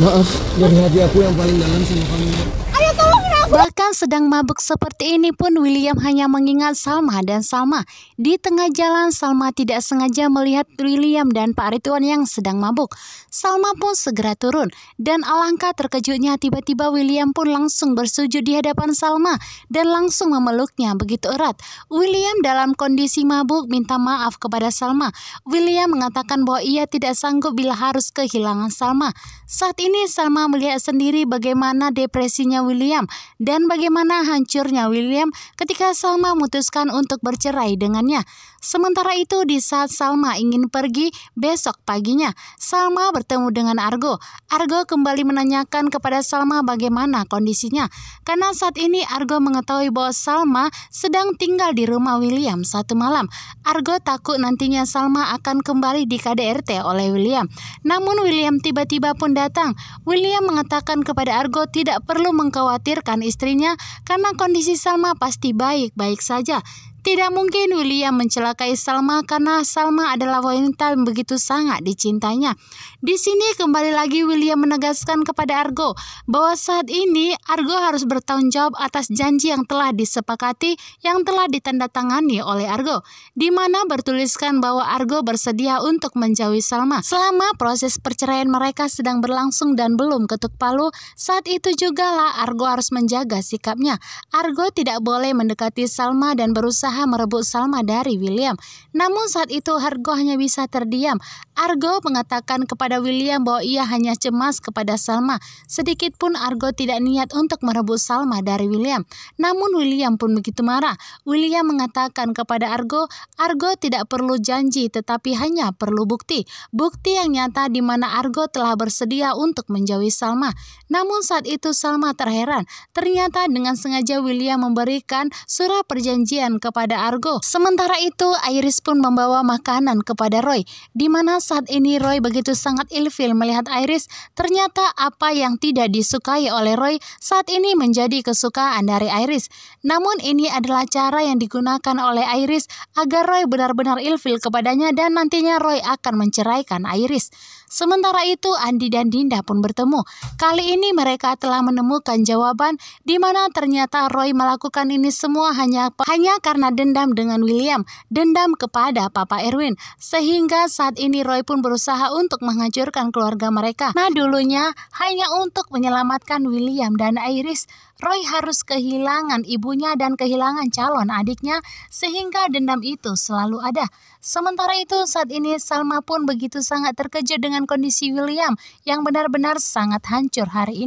Maaf dari hati aku yang paling dalam sama kamu. Bahkan sedang mabuk seperti ini pun William hanya mengingat Salma dan Salma. Di tengah jalan Salma tidak sengaja melihat William dan Pak Ridwan yang sedang mabuk. Salma pun segera turun dan alangkah terkejutnya tiba-tiba William pun langsung bersujud di hadapan Salma dan langsung memeluknya begitu erat. William dalam kondisi mabuk minta maaf kepada Salma. William mengatakan bahwa ia tidak sanggup bila harus kehilangan Salma. Saat ini Salma melihat sendiri bagaimana depresinya William dan bagaimana hancurnya William ketika Salma memutuskan untuk bercerai dengannya. Sementara itu di saat Salma ingin pergi besok paginya, Salma bertemu dengan Argo. Argo kembali menanyakan kepada Salma bagaimana kondisinya. Karena saat ini Argo mengetahui bahwa Salma sedang tinggal di rumah William satu malam. Argo takut nantinya Salma akan kembali di KDRT oleh William. Namun William tiba-tiba pun datang. William mengatakan kepada Argo tidak perlu mengkhawatirkan istrinya karena kondisi Salma pasti baik-baik saja. Tidak mungkin William mencelakai Salma karena Salma adalah wanita yang begitu sangat dicintainya. Di sini kembali lagi William menegaskan kepada Argo bahwa saat ini Argo harus bertanggung jawab atas janji yang telah disepakati yang telah ditandatangani oleh Argo, di mana bertuliskan bahwa Argo bersedia untuk menjauhi Salma. Selama proses perceraian mereka sedang berlangsung dan belum ketuk palu, saat itu jugalah Argo harus menjaga sikapnya. Argo tidak boleh mendekati Salma dan berusaha merebut Salma dari William. Namun saat itu Argo hanya bisa terdiam. Argo mengatakan kepada William bahwa ia hanya cemas kepada Salma. Sedikit pun Argo tidak niat untuk merebut Salma dari William. Namun William pun begitu marah. William mengatakan kepada Argo tidak perlu janji tetapi hanya perlu bukti. Bukti yang nyata di mana Argo telah bersedia untuk menjauhi Salma. Namun saat itu Salma terheran. Ternyata dengan sengaja William memberikan surat perjanjian kepada Argo. Sementara itu Iris pun membawa makanan kepada Roy, di mana saat ini Roy begitu sangat ilfil melihat Iris. Ternyata apa yang tidak disukai oleh Roy saat ini menjadi kesukaan dari Iris. Namun ini adalah cara yang digunakan oleh Iris agar Roy benar-benar ilfil kepadanya dan nantinya Roy akan menceraikan Iris. Sementara itu Andi dan Dinda pun bertemu. Kali ini mereka telah menemukan jawaban di mana ternyata Roy melakukan ini semua hanya karena dendam dengan William, dendam kepada Papa Erwin. Sehingga saat ini Roy pun berusaha untuk menghancurkan keluarga mereka. Nah dulunya hanya untuk menyelamatkan William dan Iris, Roy harus kehilangan ibunya dan kehilangan calon adiknya sehingga dendam itu selalu ada. Sementara itu saat ini Salma pun begitu sangat terkejut dengan kondisi William yang benar-benar sangat hancur hari ini.